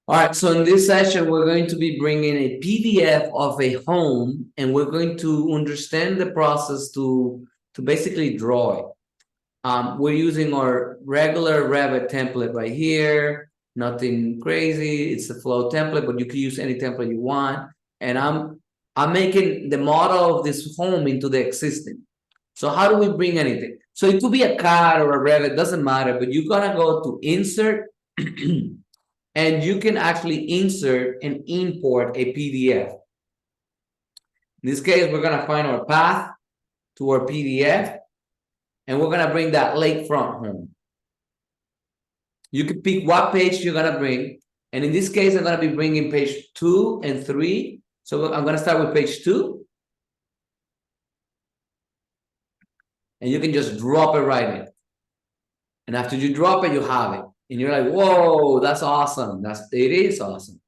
All right, so in this session, we're going to be bringing a PDF of a home, and we're going to understand the process to basically draw it. We're using our regular Revit template right here, nothing crazy. It's a flow template, but you can use any template you want. And I'm making the model of this home into the existing. So how do we bring anything? So it could be a CAD or a Revit, doesn't matter, but you're gonna go to insert and you can actually insert and import a PDF. In this case, we're gonna find our path to our PDF, and we're gonna bring that lakefront home. You can pick what page you're gonna bring, and in this case, I'm gonna be bringing page 2 and 3. So I'm gonna start with page 2, and you can just drop it right in. And after you drop it, you have it, and you're like, "Whoa, that's awesome! It is awesome."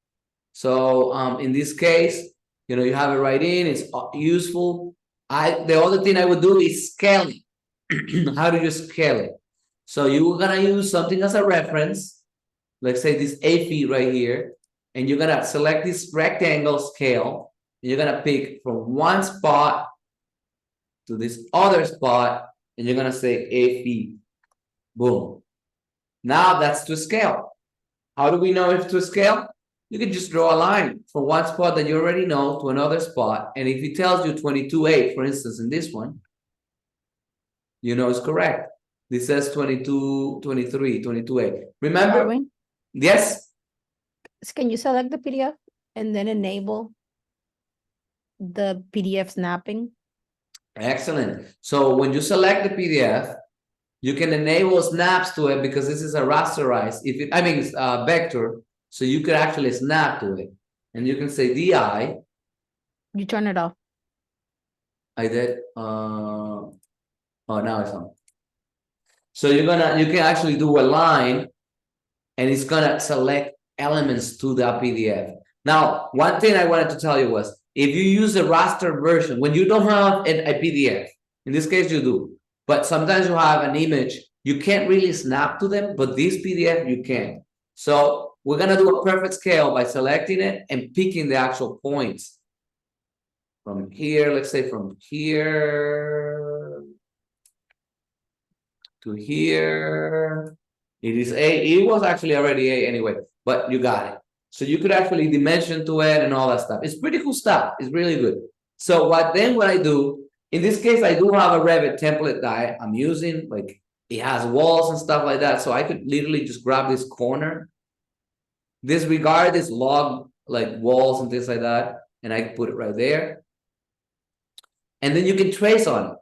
So in this case, you have it right in. It's useful. The other thing I would do is scaling. How do you scale it? So you're gonna use something as a reference. Let's say this 8 feet right here, and you're gonna select this rectangle scale. And you're gonna pick from one spot to this other spot, and you're gonna say 8 feet. Boom. Now that's to scale. How do we know if to scale? You can just draw a line from one spot that you already know to another spot. And if it tells you 22.8, for instance, in this one, you know it's correct. This says 22, 23, 22.8. Remember? Darwin, Yes? can you select the PDF and then enable the PDF snapping? Excellent. So when you select the PDF, you can enable snaps to it because this is a rasterized, vector. So you could actually snap to it. And you can say DI. You turn it off. I did. Oh, now it's on. So you can actually do a line, and it's gonna select elements to the PDF. Now, one thing I wanted to tell you was, if you use the raster version, when you don't have a PDF, in this case you do, but sometimes you have an image, you can't really snap to them, but this PDF you can. So we're gonna do a perfect scale by selecting it and picking the actual points. From here, let's say from here to here. It is A. It was actually already A anyway, but you got it. So you could actually dimension to it and all that stuff. It's pretty cool stuff. It's really good. So what I do, in this case, I do have a Revit template that I'm using. Like, it has walls and stuff like that. So I could literally just grab this corner, disregard this log, like walls and things like that, and I can put it right there. And then you can trace on it.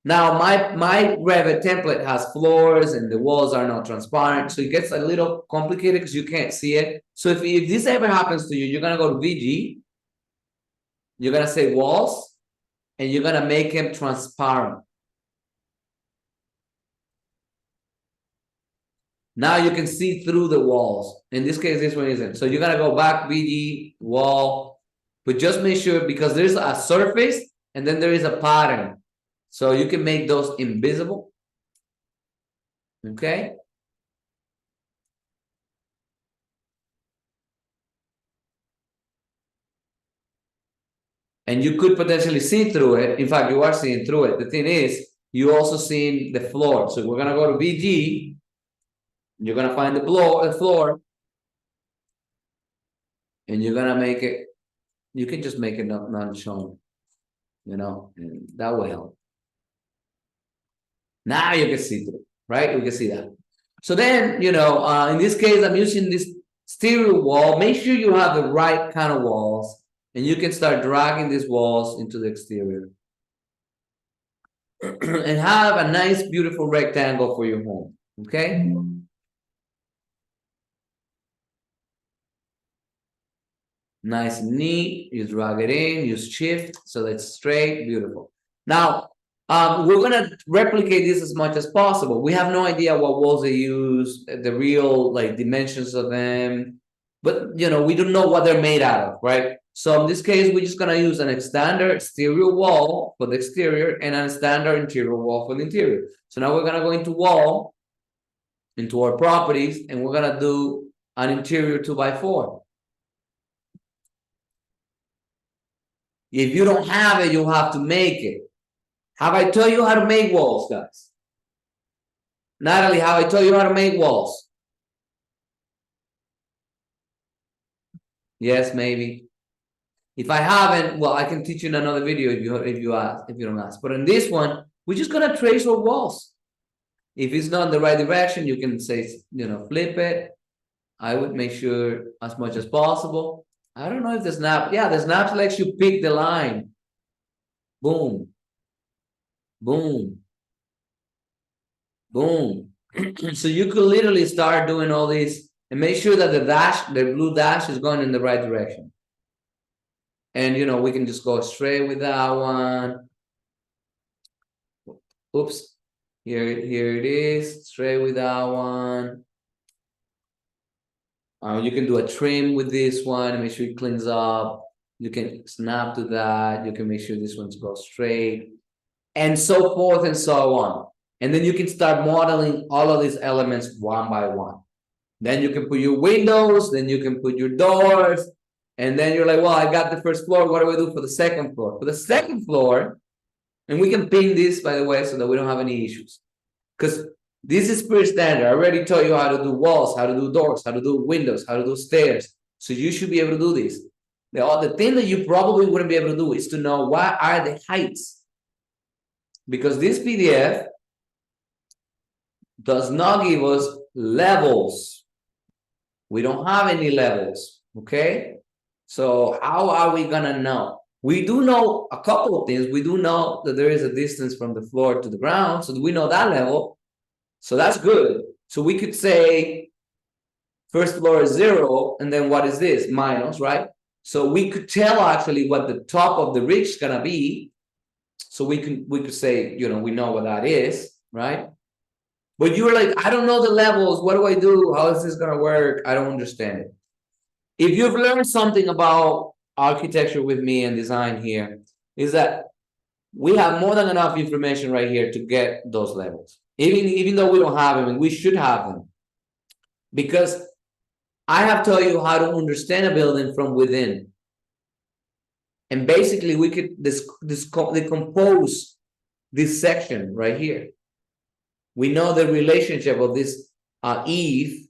Now, my Revit template has floors and the walls are not transparent, so it gets a little complicated because you can't see it. So if this ever happens to you, you're gonna go to VG, you're gonna say walls, and you're gonna make them transparent. Now you can see through the walls. In this case, this one isn't. So you're gonna go back, VG, wall, but just make sure, because there's a surface and then there is a pattern. So you can make those invisible. Okay. And you could potentially see through it. In fact, you are seeing through it. The thing is, you also seeing the floor. So we're gonna go to VG. You're gonna find the floor, and you're gonna make it. You can just make it non-shown, and that will help. Now you can see through, right? We can see that. So then, in this case, I'm using this stereo wall. Make sure you have the right kind of walls, and you can start dragging these walls into the exterior. And have a nice, beautiful rectangle for your home, okay? Nice and neat. You drag it in, use shift, so that's straight, beautiful. Now, we're gonna replicate this as much as possible. We have no idea what walls they use, the real dimensions of them, but we don't know what they're made out of, right? So in this case, we're just gonna use an standard exterior wall for the exterior and a standard interior wall for the interior. So now we're gonna go into wall, into our properties, and we're gonna do an interior 2x4. If you don't have it, you'll have to make it. Have I told you how to make walls, guys? Natalie, have I told you how to make walls? Yes, maybe. If I haven't, well, I can teach you in another video if you don't ask. But in this one, we're just gonna trace our walls. If it's not in the right direction, you can say, flip it. I would make sure as much as possible. I don't know if the snap, yeah, the snap lets you pick the line. Boom. Boom. Boom. So you could literally start doing all these and make sure that the blue dash is going in the right direction. And we can just go straight with that one. Oops. Here it is, straight with that one. You can do a trim with this one and make sure it cleans up. You can snap to that. You can make sure this one's goes straight, and so forth and so on. And then you can start modeling all of these elements one by one. Then you can put your windows, then you can put your doors, and then you're like, well, I got the first floor. What do I do for the second floor? For the second floor, and we can pin this, by the way, so that we don't have any issues. Because this is pretty standard. I already told you how to do walls, how to do doors, how to do windows, how to do stairs. So you should be able to do this. The thing that you probably wouldn't be able to do is to know what are the heights. Because this PDF does not give us levels. We don't have any levels, okay? So how are we gonna know? We do know a couple of things. We do know that there is a distance from the floor to the ground, so we know that level. So that's good. So we could say first floor is 0, and then what is this? Minus, right? So we could tell actually what the top of the ridge is gonna be. So we could say, we know what that is, right? But you were like, I don't know the levels. What do I do? How is this gonna work? I don't understand it. If you've learned something about architecture with me and design here, is that we have more than enough information right here to get those levels. Even though we don't have them, and we should have them. Because I have told you how to understand a building from within. And basically, we could decompose this section right here. We know the relationship of this eave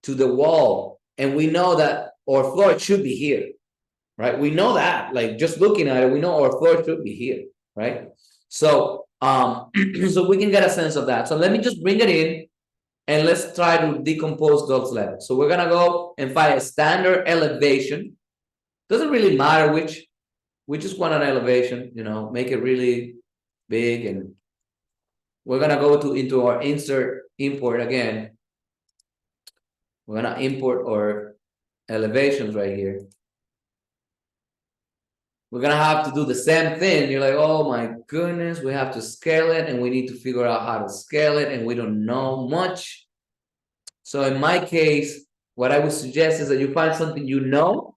to the wall. And we know that our floor should be here, right? We know that, like just looking at it, we know our floor should be here, right? So, so we can get a sense of that. So let me just bring it in and let's try to decompose those levels. So we're gonna go and find a standard elevation. Doesn't really matter which, we just want an elevation, make it really big. And we're gonna go into our import again. We're gonna import our elevations right here. We're gonna have to do the same thing. You're like, oh my goodness, we have to scale it, and we need to figure out how to scale it, and we don't know much. So in my case, what I would suggest is that you find something you know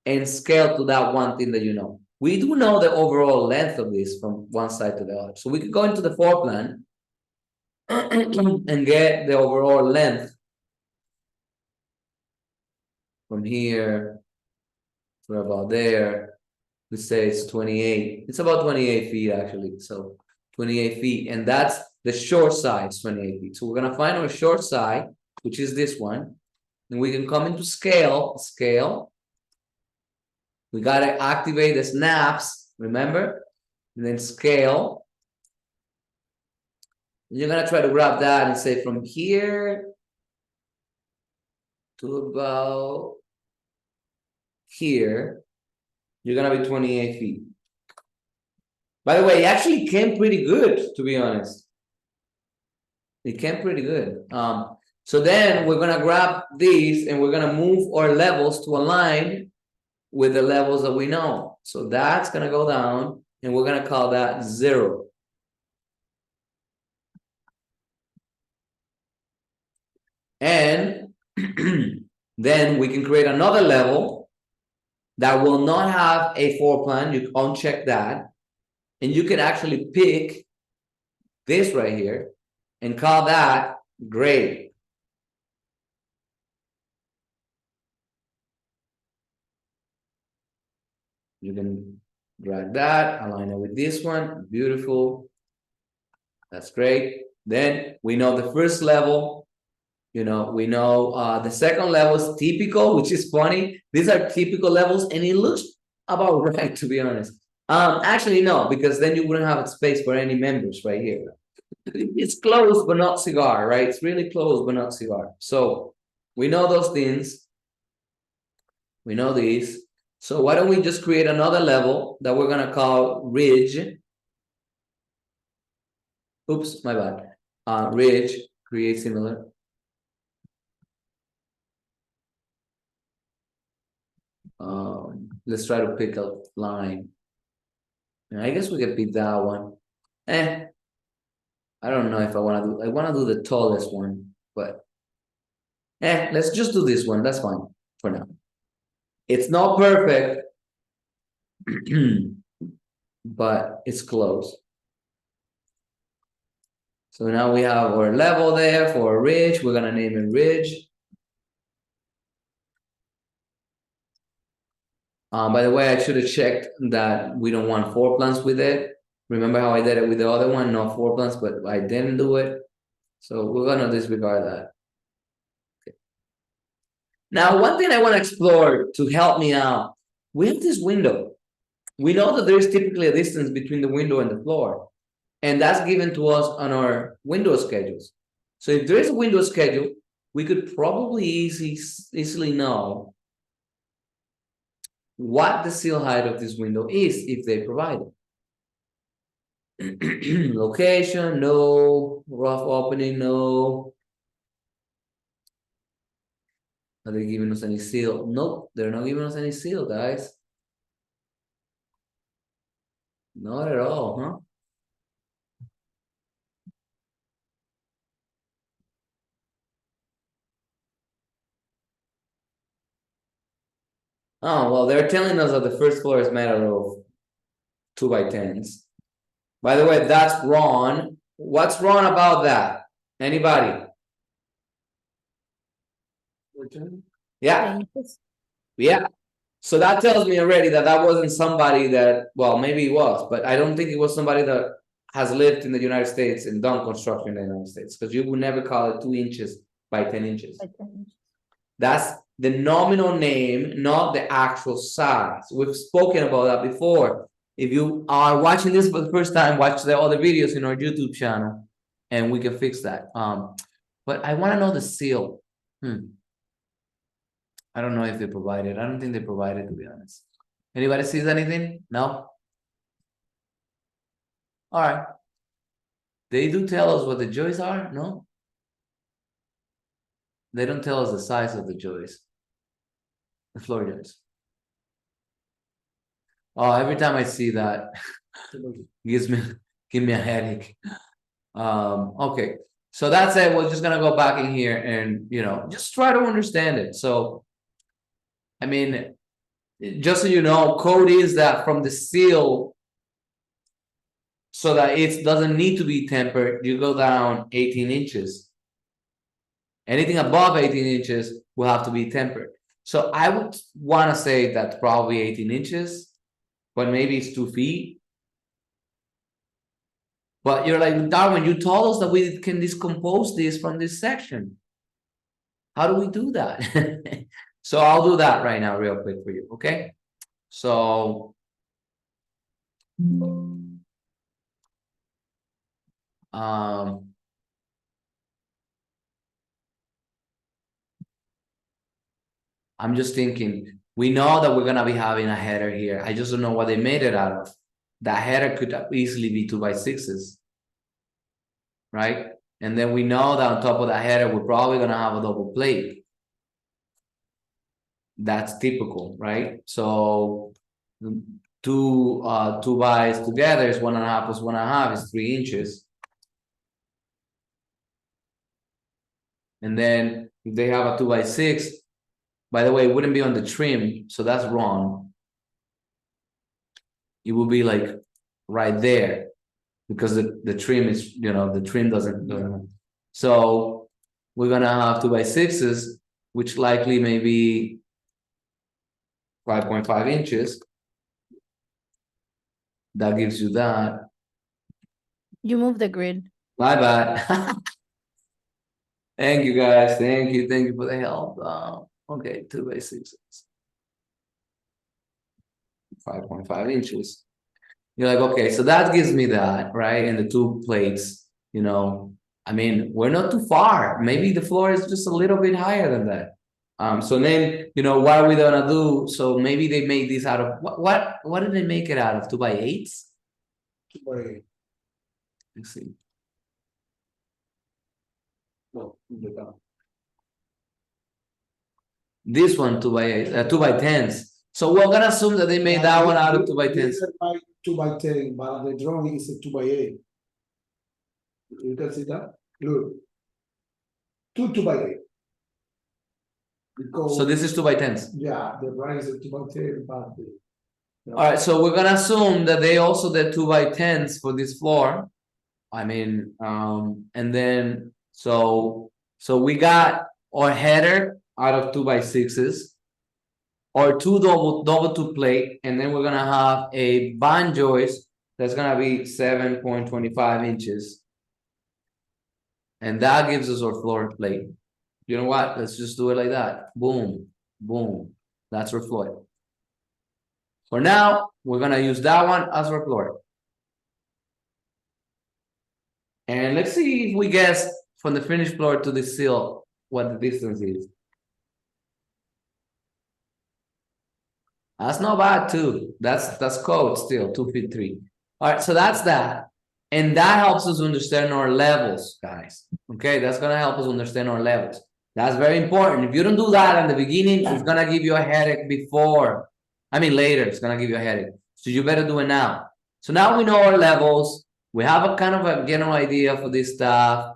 and scale to that one thing that you know. We do know the overall length of this from one side to the other. So we could go into the floor plan and get the overall length from here to about there. Let's say it's 28. It's about 28 feet actually. So 28 feet, and that's the short side, 28 feet. So we're gonna find our short side, which is this one, and we can come into scale. We gotta activate the snaps, remember? And then scale. And you're gonna try to grab that and say from here to about here, you're gonna be 28 feet. By the way, it actually came pretty good, to be honest. It came pretty good. So then we're gonna grab these and we're gonna move our levels to align with the levels that we know. So that's gonna go down, and we're gonna call that 0. And then we can create another level that will not have a floor plan. You uncheck that, and you can actually pick this right here, and call that grade. You can drag that, align it with this one, beautiful. That's great. Then we know the first level, we know the second level is typical, which is funny. These are typical levels, and it looks about right, to be honest. Actually, no, because then you wouldn't have space for any members right here. It's close, but not cigar, right? It's really close, but not cigar. So we know those things. We know these. So why don't we just create another level that we're gonna call ridge? Oops, my bad. Ridge, create similar. Let's try to pick a line. I guess we could pick that one. I don't know if I want to do. I want to do the tallest one, but let's just do this one. That's fine for now. It's not perfect, but it's close. So now we have our level there for a ridge. We're gonna name it ridge. By the way, I should have checked that we don't want floor plans with it. Remember how I did it with the other one? No floor plans, but I didn't do it. So we're gonna disregard that. Okay. Now, one thing I want to explore to help me out, we have this window. We know that there's typically a distance between the window and the floor, and that's given to us on our window schedules. So if there is a window schedule, we could probably easily know what the seal height of this window is if they provide it. Location, no. Rough opening, no. Are they giving us any seal? Nope, they're not giving us any seal, guys. Not at all, huh? Oh, well, they're telling us that the first floor is made out of 2x10s. By the way, that's wrong. What's wrong about that? Anybody? Yeah. Yeah. So that tells me already that that wasn't somebody that, well, maybe it was, but I don't think it was somebody that has lived in the United States and done construction in the United States, because you would never call it 2 inches by 10 inches. That's the nominal name, not the actual size. We've spoken about that before. If you are watching this for the first time, watch the other videos in our YouTube channel, and we can fix that. But I want to know the seal. I don't know if they provided. I don't think they provided, to be honest. Anybody sees anything? No? All right. They do tell us what the joists are, no? They don't tell us the size of the joists. The floor joists. Oh, every time I see that, give me a headache. Okay. So that's it. We're just gonna go back in here and just try to understand it. So I mean, just so you know, code is that from the seal, so that it doesn't need to be tempered, you go down 18 inches. Anything above 18 inches will have to be tempered. So I would want to say that probably 18 inches, but maybe it's 2 feet. But you're like, Darwin, you told us that we can decompose this from this section. How do we do that? So I'll do that right now real quick for you, okay? So I'm just thinking, we know that we're gonna be having a header here. I just don't know what they made it out of. That header could easily be 2x6s, right? And then we know that on top of that header, we're probably gonna have a double plate. That's typical, right? So two bys together is 1.5 plus 1.5 is 3 inches. And then if they have a 2x6, by the way, it wouldn't be on the trim, so that's wrong. It will be like right there, because the trim is, the trim doesn't. So we're gonna have 2x6s, which likely may be 5.5 inches. That gives you that. You move the grid. Bye-bye. Thank you, guys. Thank you for the help. Okay, 2 by 6. 5.5 inches. You're like, okay, so that gives me that, right? And the 2 plates, you know, I mean, we're not too far. Maybe the floor is just a little bit higher than that. So then, you know, what are we gonna do? So maybe they made this out of what did they make it out of? 2 by 8s? 2 by 8. Let's see. No, in the down. This one 2 by 8, 2 by 10s. So we're gonna assume that they made that one out of 2 by 10s. This is 2 by 10, but the drawing is a 2 by 8. You can see that? Look. 2 by 8. Because, So this is 2 by 10s. yeah, the drawing is a 2 by 10, but All right, so we're gonna assume that they also did 2 by 10s for this floor. I mean, and then so we got our header out of 2 by 6s, or 2 double 2 plate, and then we're gonna have a band joist that's gonna be 7.25 inches, and that gives us our floor plate. You know what? Let's just do it like that. Boom, boom. That's our floor. For now, we're gonna use that one as our floor. And let's see if we guess from the finished floor to the sill what the distance is. That's not bad too. That's code still, 2 feet 3. All right, so that's that. And that helps us understand our levels, guys. Okay, that's gonna help us understand our levels. That's very important. If you don't do that in the beginning, it's gonna give you a headache before. I mean later, it's gonna give you a headache. So you better do it now. So now we know our levels. We have a kind of a general idea for this stuff.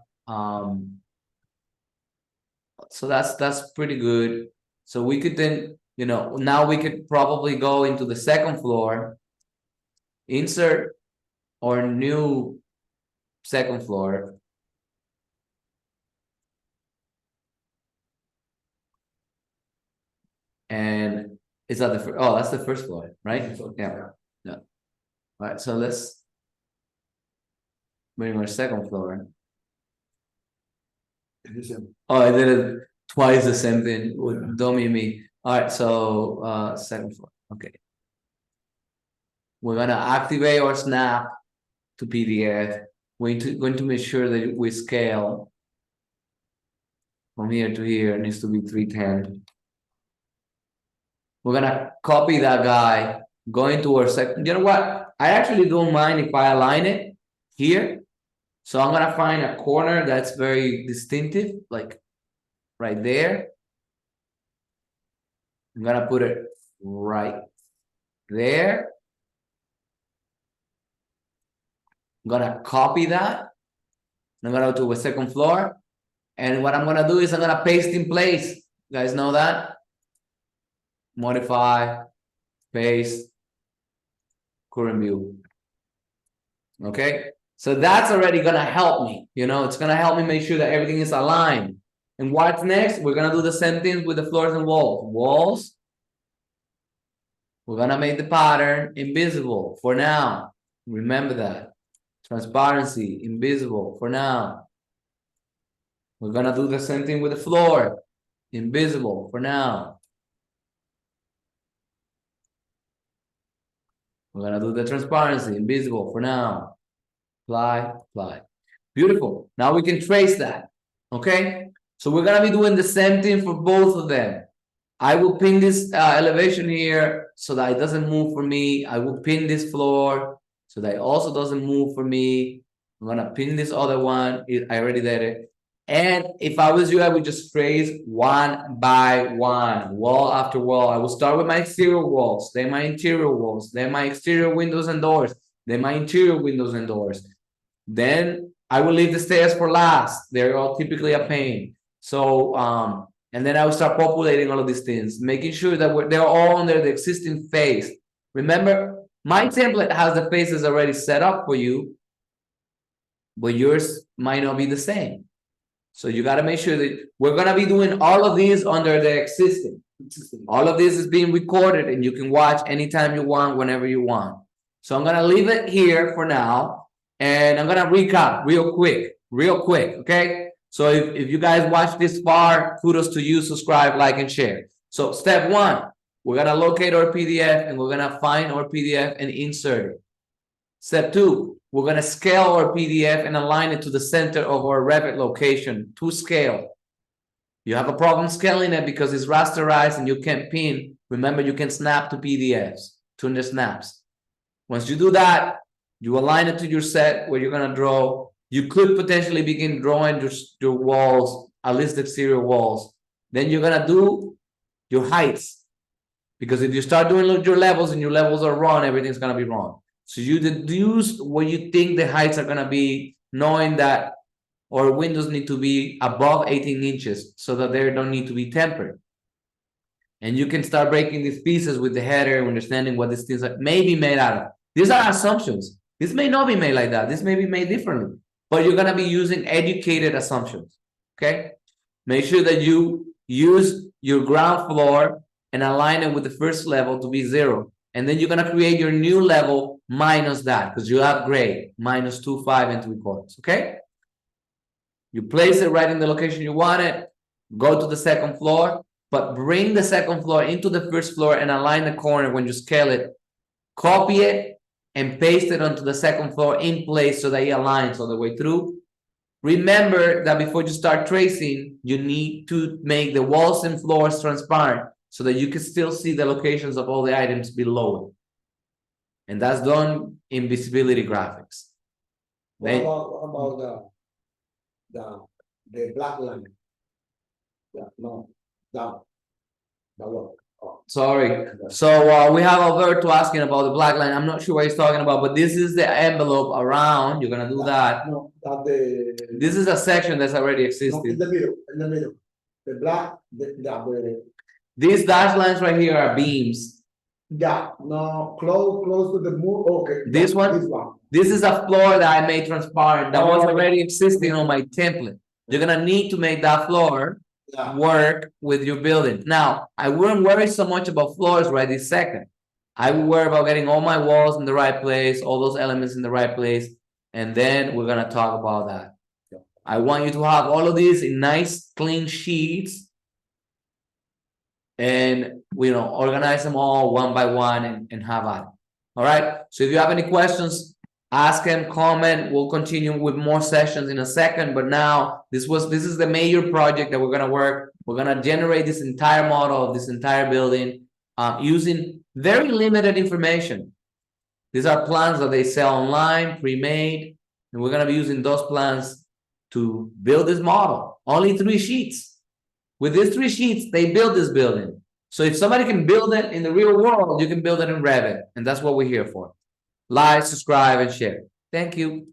So that's pretty good. So we could then, you know, now we could probably go into the second floor, insert our new second floor. And is that the first? Oh, that's the first floor, right? Yeah. Yeah. All right, so let's bring our second floor. Oh, I did it twice the same thing. Dummy me. All right, so second floor. Okay. We're gonna activate our snap to PDF. We're going to make sure that we scale from here to here. It needs to be 310. We're gonna copy that guy, go into our second. You know what? I actually don't mind if I align it here. So I'm gonna find a corner that's very distinctive, like right there. I'm gonna put it right there. I'm gonna copy that. I'm gonna go to a second floor. And what I'm gonna do is I'm gonna paste in place. You guys know that? Modify, paste, current view. Okay, so that's already gonna help me. You know, it's gonna help me make sure that everything is aligned. And what's next? We're gonna do the same thing with the floors and walls. Walls, we're gonna make the pattern invisible for now. Remember that. Transparency, invisible for now. We're gonna do the same thing with the floor. Invisible for now. We're gonna do the transparency, invisible for now. Apply, apply. Beautiful. Now we can trace that. Okay. So we're gonna be doing the same thing for both of them. I will pin this elevation here so that it doesn't move for me. I will pin this floor so that it also doesn't move for me. I'm gonna pin this other one. I already did it. And if I was you, I would just trace one by one, wall after wall. I will start with my exterior walls, then my interior walls, then my exterior windows and doors, then my interior windows and doors. Then I will leave the stairs for last. They're all typically a pain. So, and then I will start populating all of these things, making sure that they're all under the existing face. Remember, my template has the faces already set up for you, but yours might not be the same. So you got to make sure that we're going to be doing all of these under the existing. All of this is being recorded and you can watch anytime you want, whenever you want. So I'm gonna leave it here for now, and I'm gonna recap real quick, okay? So if you guys watch this far, kudos to you, subscribe, like, and share. So step one, we're gonna locate our PDF and we're gonna find our PDF and insert it. Step two, we're gonna scale our PDF and align it to the center of our Revit location to scale. You have a problem scaling it because it's rasterized and you can't pin. Remember, you can snap to PDFs, turn the snaps. Once you do that, you align it to your set where you're gonna draw. You could potentially begin drawing your walls, at least the exterior walls. Then you're gonna do your heights. Because if you start doing your levels and your levels are wrong, everything's gonna be wrong. So you deduce what you think the heights are gonna be, knowing that our windows need to be above 18 inches so that they don't need to be tempered. And you can start breaking these pieces with the header, understanding what these things may be made out of. These are assumptions. This may not be made like that. This may be made differently, but you're gonna be using educated assumptions, okay? Make sure that you use your ground floor and align it with the first level to be 0. And then you're gonna create your new level minus that, because you have grade, minus 2, 5, and 3/4, okay? You place it right in the location you want it, go to the second floor, but bring the second floor into the first floor and align the corner when you scale it. Copy it and paste it onto the second floor in place so that it aligns all the way through. Remember that before you start tracing, you need to make the walls and floors transparent so that you can still see the locations of all the items below it. And that's done in visibility graphics. What about the black line? Yeah, no, down. That one. Oh. Sorry. So we have Alberto asking about the black line. I'm not sure what he's talking about, but this is the envelope around. You're gonna do that. No, that the. This is a section that's already No, existing. in the middle. The black, the These dashed lines right here are beams. yeah, no, close to the move. Okay. This one? This one. This is a floor that I made transparent that was Oh. already existing on my template. You're gonna need to make that floor Yeah. work with your building. Now, I wouldn't worry so much about floors right this second. I would worry about getting all my walls in the right place, all those elements in the right place, and then we're gonna talk about that. I want you to have all of these in nice, clean sheets, and organize them all one by one and have at it. All right. So if you have any questions, ask them, comment. We'll continue with more sessions in a second. But now this is the major project that we're gonna work. We're gonna generate this entire model of this entire building using very limited information. These are plans that they sell online, pre-made, and we're gonna be using those plans to build this model. Only 3 sheets. With these 3 sheets, they build this building. So if somebody can build it in the real world, you can build it in Revit, and that's what we're here for. Like, subscribe, and share. Thank you.